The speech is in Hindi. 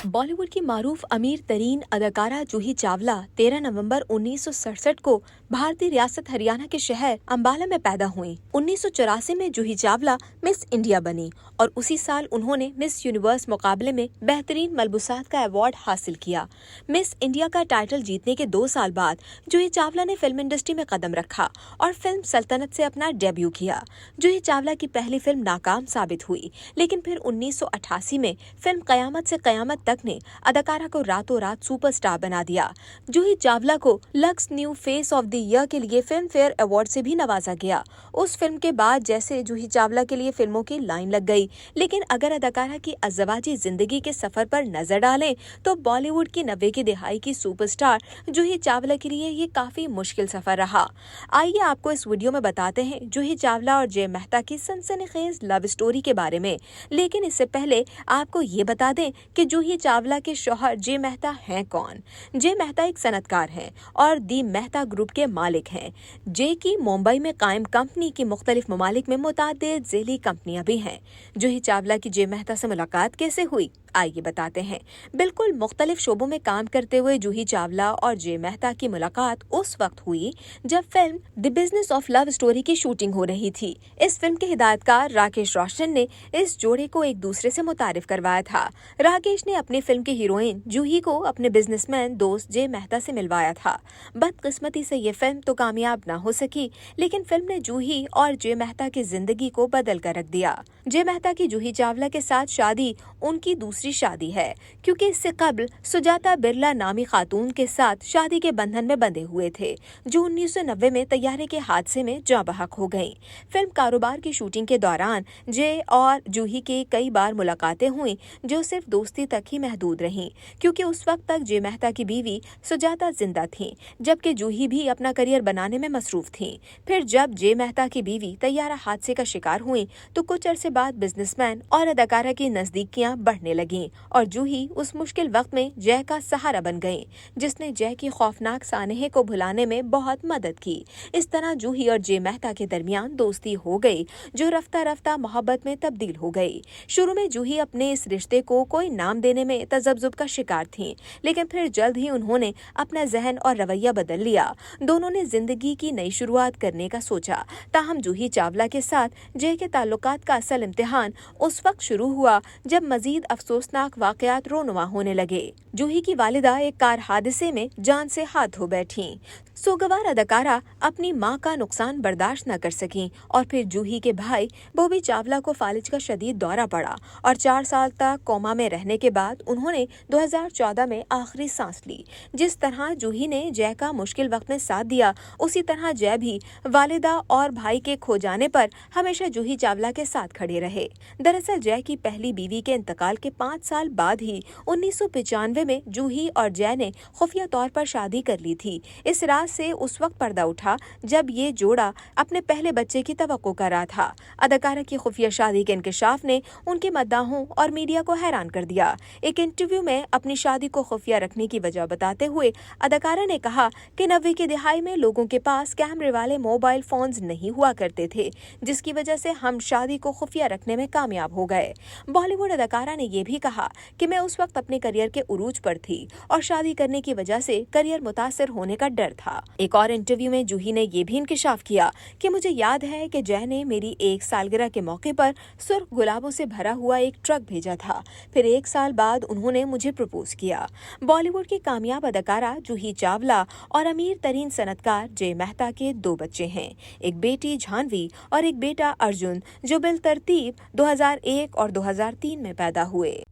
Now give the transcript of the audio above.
बॉलीवुड की मारूफ अमीर तरीन अदाकारा जूही चावला 13 नवंबर 1967 को भारतीय रियासत हरियाणा के शहर अंबाला में पैदा हुई। 1984 में जूही चावला मिस इंडिया बनी और उसी साल उन्होंने मिस यूनिवर्स मुकाबले में बेहतरीन मलबूसात का अवार्ड हासिल किया। मिस इंडिया का टाइटल जीतने के 2 साल बाद जूही चावला ने फिल्म इंडस्ट्री में कदम रखा और फिल्म सल्तनत से अपना डेब्यू किया। जूही चावला की पहली फिल्म नाकाम साबित हुई, लेकिन फिर 1988 में फिल्म कयामत से कयामत तक ने अदाकारा को रातों रात सुपरस्टार बना दिया। जूही चावला को lux new face of the year के लिए फिल्म फेयर अवार्ड से भी नवाजा गया। उस फिल्म के बाद जैसे जूही चावला के लिए फिल्मों की लाइन लग गई, लेकिन अगर अदाकारा की अज़वाजी जिंदगी के सफर पर नजर डालें तो बॉलीवुड की 90 की दिहाई की सुपरस्टार जूही चावला के लिए ये काफी मुश्किल सफर रहा। आइए आपको इस वीडियो में बताते हैं जूही चावला और जय मेहता की सनसनीखेज लव स्टोरी के बारे में। लेकिन इससे पहले आपको ये बता दें कि जूही चावला के शौहर जय मेहता हैं कौन। जय मेहता एक सनतकार हैं और दी मेहता ग्रुप के मालिक हैं। जय की मुंबई में कायम कंपनी की मुख्तलिफ ममालिक में मुतादिद ज़ेली कंपनियां भी हैं। जूही चावला की जय मेहता से मुलाकात कैसे हुई, आइए बताते हैं। बिल्कुल मुख्तलिफ शोबों में काम करते हुए जूही चावला और जय मेहता की मुलाकात उस वक्त हुई जब film the business of love story की शूटिंग हो रही थी। इस फिल्म के हिदायतकार राकेश रोशन ने इस जोड़े को एक दूसरे से मुतारिफ करवाया था। राकेश ने अपनी फिल्म की हीरोइन जूही को अपने बिजनेसमैन दोस्त जय मेहता से मिलवाया था। बदकिस्मती से ये फिल्म तो कामयाब न हो सकी, लेकिन फिल्म ने जूही और जय मेहता की जिंदगी को बदल कर रख दिया। जय मेहता की जूही चावला के साथ शादी उनकी दूसरी शादी है, क्योंकि इससे कबल सुजाता बिरला नामी खातून के साथ शादी के बंधन में बंधे हुए थे, जो 1990 में तैयारे के हादसे में जाँ बहक हो गईं। फिल्म कारोबार की शूटिंग के दौरान जय और जूही की कई बार मुलाकातें हुई, जो सिर्फ दोस्ती तक ही महदूद रहीं, क्योंकि उस वक्त तक जय मेहता की बीवी सुजाता जिंदा थीं, जबकि जूही भी अपना करियर बनाने में मसरूफ थीं। फिर जब जय मेहता की बीवी तैयारा हादसे का शिकार हुई तो कुछ अरसे बाद बिजनेसमैन और अदाकारा की नजदीकियां बढ़ने लगीं और जूही उस मुश्किल वक्त में जय का सहारा बन गईं, जिसने जय की खौफनाक सानहे को भुलाने में बहुत मदद की। इस तरह जूही और जय मेहता के दरमियान दोस्ती हो गई, जो रफ्ता रफ्ता मोहब्बत में तब्दील हो गई। शुरू में जूही अपने इस रिश्ते को कोई नाम देने में तजब्जुब का शिकार थीं, लेकिन फिर जल्द ही उन्होंने अपना जहन और रवैया बदल लिया। दोनों ने जिंदगी की नई शुरुआत करने का सोचा। ताहम जूही चावला के साथ जय के ताल्लुकात का असल इम्तिहान उस वक्त शुरू हुआ जब मजीद अफसोसनाक वाकयात रोनुमा होने लगे। जूही की वालिदा एक कार हादसे में जान से हाथ धो बैठीं। सोगवार अदाकारा अपनी मां का नुकसान बर्दाश्त न कर सकीं और फिर जूही के भाई बॉबी चावला को फालिज का शदीद दौरा पड़ा और 4 साल तक कोमा में रहने के बाद उन्होंने 2014 में आखिरी सांस ली। जिस तरह जूही ने जय का मुश्किल वक्त में साथ दिया, उसी तरह जय भी वालिदा और भाई के खो जाने पर हमेशा जूही चावला के साथ खड़े रहे। दरअसल जय की पहली बीवी के इंतकाल के 5 साल बाद ही 1995 में जूही और जय ने खुफिया तौर पर शादी कर ली थी। इस राज से उस वक्त पर्दा उठा जब ये जोड़ा अपने पहले बच्चे की तवक्को कर रहा था। अदाकारा की खुफिया शादी के इंकशाफ ने उनके मद्दाहों और मीडिया को हैरान कर दिया। एक इंटरव्यू में अपनी शादी को खुफिया रखने की वजह बताते हुए अदाकारा ने कहा कि 90 की दिहाई में लोगों के पास कैमरे वाले मोबाइल फोन्स नहीं हुआ करते थे, जिसकी वजह से हम शादी को खुफिया रखने में कामयाब हो गए। बॉलीवुड अदाकारा ने यह भी कहा कि मैं उस वक्त अपने करियर के उरूज पर थी और शादी करने की वजह से करियर मुतासर होने का डर था। एक और इंटरव्यू में जूही ने यह भी इंकशाफ किया कि मुझे याद है कि जय ने मेरी 1 सालगिरह के मौके पर सुर्ख गुलाबों से भरा हुआ एक ट्रक भेजा था। फिर 1 साल बाद उन्होंने मुझे प्रपोज किया। बॉलीवुड की कामयाब अदाकारा जूही चावला और अमीर तरीन सनतकार जय मेहता के 2 बच्चे हैं, एक बेटी झानवी और एक बेटा अर्जुन, जो बिल तरतीब 2001 और 2003 में पैदा हुए।